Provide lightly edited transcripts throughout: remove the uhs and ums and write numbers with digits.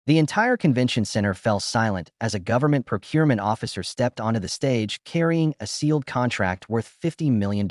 The entire convention center fell silent as a government procurement officer stepped onto the stage carrying a sealed contract worth $50 million.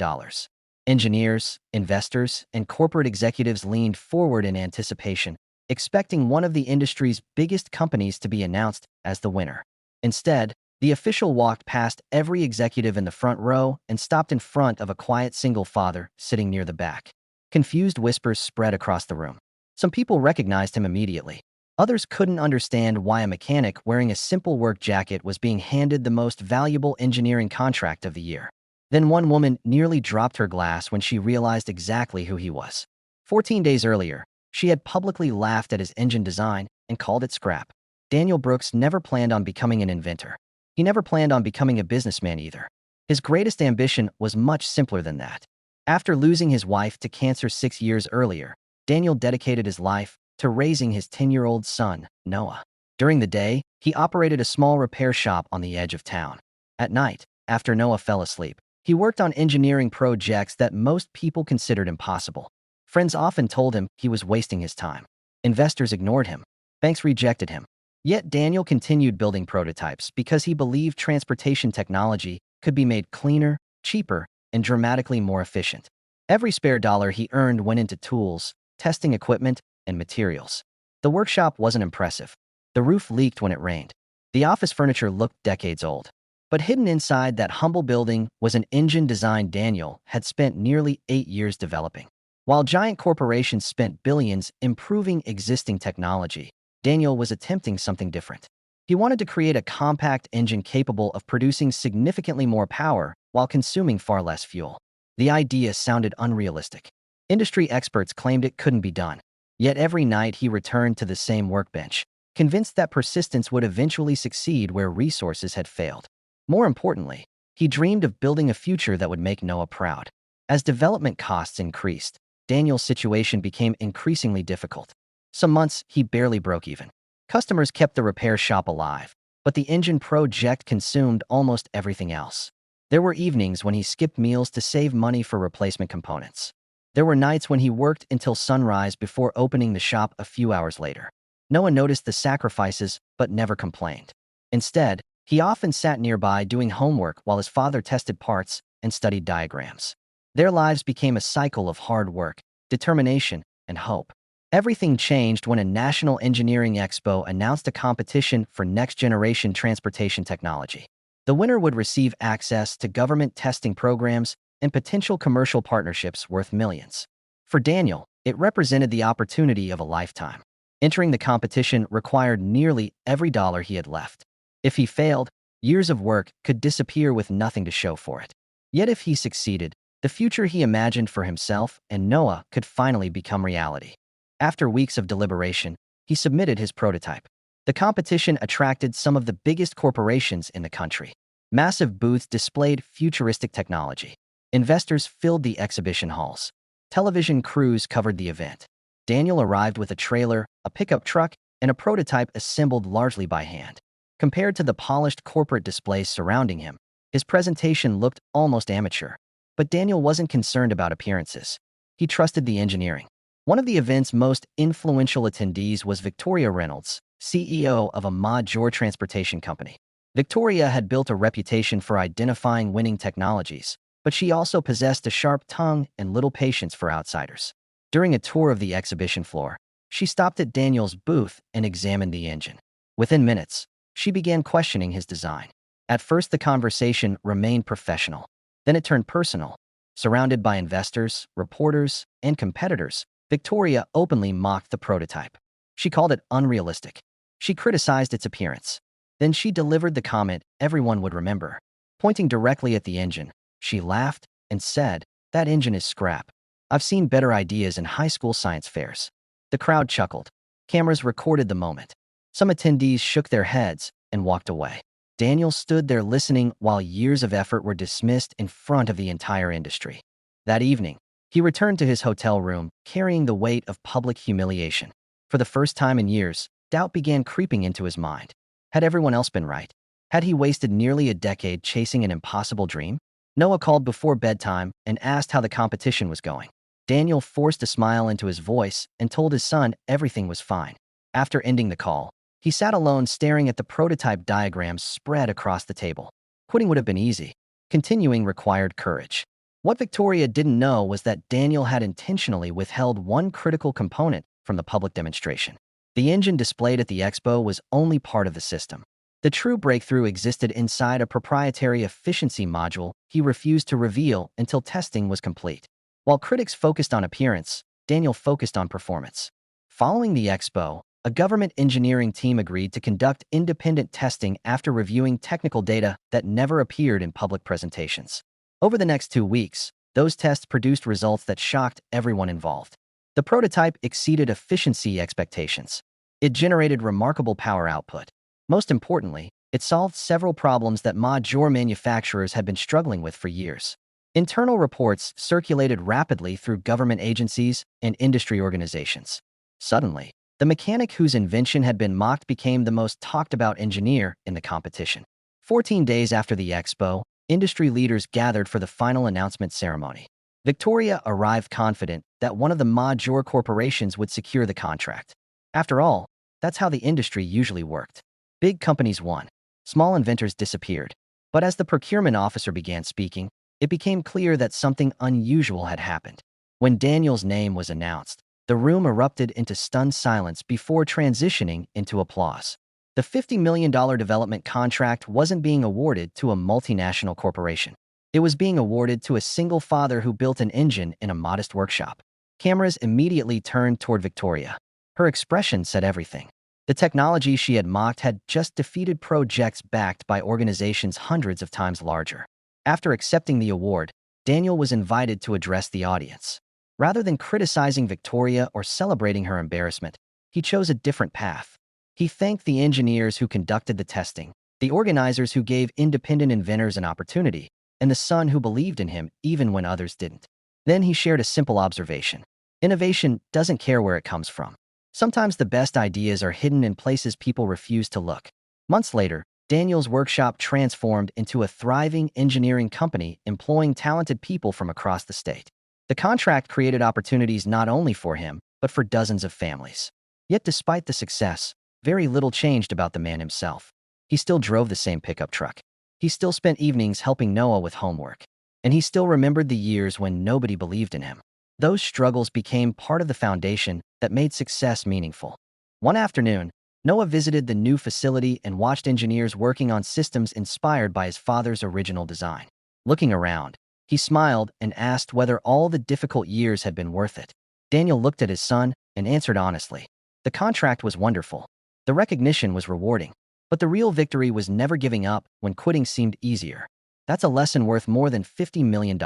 Engineers, investors, and corporate executives leaned forward in anticipation, expecting one of the industry's biggest companies to be announced as the winner. Instead, the official walked past every executive in the front row and stopped in front of a quiet single father sitting near the back. Confused whispers spread across the room. Some people recognized him immediately. Others couldn't understand why a mechanic wearing a simple work jacket was being handed the most valuable engineering contract of the year. Then one woman nearly dropped her glass when she realized exactly who he was. 14 days earlier, she had publicly laughed at his engine design and called it scrap. Daniel Brooks never planned on becoming an inventor. He never planned on becoming a businessman either. His greatest ambition was much simpler than that. After losing his wife to cancer 6 years earlier, Daniel dedicated his life to raising his 10-year-old son, Noah. During the day, he operated a small repair shop on the edge of town. At night, after Noah fell asleep, he worked on engineering projects that most people considered impossible. Friends often told him he was wasting his time. Investors ignored him. Banks rejected him. Yet Daniel continued building prototypes because he believed transportation technology could be made cleaner, cheaper, and dramatically more efficient. Every spare dollar he earned went into tools, testing equipment, and materials. The workshop wasn't impressive. The roof leaked when it rained. The office furniture looked decades old. But hidden inside that humble building was an engine design Daniel had spent nearly 8 years developing. While giant corporations spent billions improving existing technology, Daniel was attempting something different. He wanted to create a compact engine capable of producing significantly more power while consuming far less fuel. The idea sounded unrealistic. Industry experts claimed it couldn't be done. Yet every night he returned to the same workbench, convinced that persistence would eventually succeed where resources had failed. More importantly, he dreamed of building a future that would make Noah proud. As development costs increased, Daniel's situation became increasingly difficult. Some months, he barely broke even. Customers kept the repair shop alive, but the engine project consumed almost everything else. There were evenings when he skipped meals to save money for replacement components. There were nights when he worked until sunrise before opening the shop a few hours later. Noah noticed the sacrifices but never complained. Instead, he often sat nearby doing homework while his father tested parts and studied diagrams. Their lives became a cycle of hard work, determination, and hope. Everything changed when a National Engineering Expo announced a competition for next-generation transportation technology. The winner would receive access to government testing programs and potential commercial partnerships worth millions. For Daniel, it represented the opportunity of a lifetime. Entering the competition required nearly every dollar he had left. If he failed, years of work could disappear with nothing to show for it. Yet if he succeeded, the future he imagined for himself and Noah could finally become reality. After weeks of deliberation, he submitted his prototype. The competition attracted some of the biggest corporations in the country. Massive booths displayed futuristic technology. Investors filled the exhibition halls. Television crews covered the event. Daniel arrived with a trailer, a pickup truck, and a prototype assembled largely by hand. Compared to the polished corporate displays surrounding him, his presentation looked almost amateur. But Daniel wasn't concerned about appearances. He trusted the engineering. One of the event's most influential attendees was Victoria Reynolds, CEO of a major transportation company. Victoria had built a reputation for identifying winning technologies, but she also possessed a sharp tongue and little patience for outsiders. During a tour of the exhibition floor, she stopped at Daniel's booth and examined the engine. Within minutes, she began questioning his design. At first, the conversation remained professional. Then it turned personal. Surrounded by investors, reporters, and competitors, Victoria openly mocked the prototype. She called it unrealistic. She criticized its appearance. Then she delivered the comment everyone would remember. Pointing directly at the engine, she laughed and said, "That engine is scrap. I've seen better ideas in high school science fairs." The crowd chuckled. Cameras recorded the moment. Some attendees shook their heads and walked away. Daniel stood there listening while years of effort were dismissed in front of the entire industry. That evening, he returned to his hotel room, carrying the weight of public humiliation. For the first time in years, doubt began creeping into his mind. Had everyone else been right? Had he wasted nearly a decade chasing an impossible dream? Noah called before bedtime and asked how the competition was going. Daniel forced a smile into his voice and told his son everything was fine. After ending the call, He sat alone staring at the prototype diagrams spread across the table. Quitting would have been easy. Continuing required courage. What Victoria didn't know was that Daniel had intentionally withheld one critical component from the public demonstration. The engine displayed at the expo was only part of the system. The true breakthrough existed inside a proprietary efficiency module he refused to reveal until testing was complete. While critics focused on appearance, Daniel focused on performance. Following the expo, a government engineering team agreed to conduct independent testing after reviewing technical data that never appeared in public presentations. Over the next 2 weeks, those tests produced results that shocked everyone involved. The prototype exceeded efficiency expectations. It generated remarkable power output. Most importantly, it solved several problems that major manufacturers had been struggling with for years. Internal reports circulated rapidly through government agencies and industry organizations. Suddenly, the mechanic whose invention had been mocked became the most talked-about engineer in the competition. 14 days after the expo, industry leaders gathered for the final announcement ceremony. Victoria arrived confident that one of the major corporations would secure the contract. After all, that's how the industry usually worked. Big companies won. Small inventors disappeared. But as the procurement officer began speaking, it became clear that something unusual had happened. When Daniel's name was announced, the room erupted into stunned silence before transitioning into applause. The $50 million development contract wasn't being awarded to a multinational corporation. It was being awarded to a single father who built an engine in a modest workshop. Cameras immediately turned toward Victoria. Her expression said everything. The technology she had mocked had just defeated projects backed by organizations hundreds of times larger. After accepting the award, Daniel was invited to address the audience. Rather than criticizing Victoria or celebrating her embarrassment, he chose a different path. He thanked the engineers who conducted the testing, the organizers who gave independent inventors an opportunity, and the son who believed in him even when others didn't. Then he shared a simple observation. Innovation doesn't care where it comes from. Sometimes the best ideas are hidden in places people refuse to look. Months later, Daniel's workshop transformed into a thriving engineering company employing talented people from across the state. The contract created opportunities not only for him, but for dozens of families. Yet despite the success, very little changed about the man himself. He still drove the same pickup truck. He still spent evenings helping Noah with homework. And he still remembered the years when nobody believed in him. Those struggles became part of the foundation that made success meaningful. One afternoon, Noah visited the new facility and watched engineers working on systems inspired by his father's original design. Looking around, he smiled and asked whether all the difficult years had been worth it. Daniel looked at his son and answered honestly. The contract was wonderful. The recognition was rewarding. But the real victory was never giving up when quitting seemed easier. That's a lesson worth more than $50 million.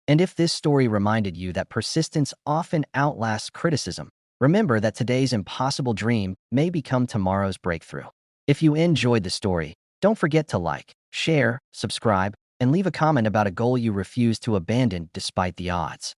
And if this story reminded you that persistence often outlasts criticism, remember that today's impossible dream may become tomorrow's breakthrough. If you enjoyed the story, don't forget to like, share, subscribe, and leave a comment about a goal you refuse to abandon despite the odds.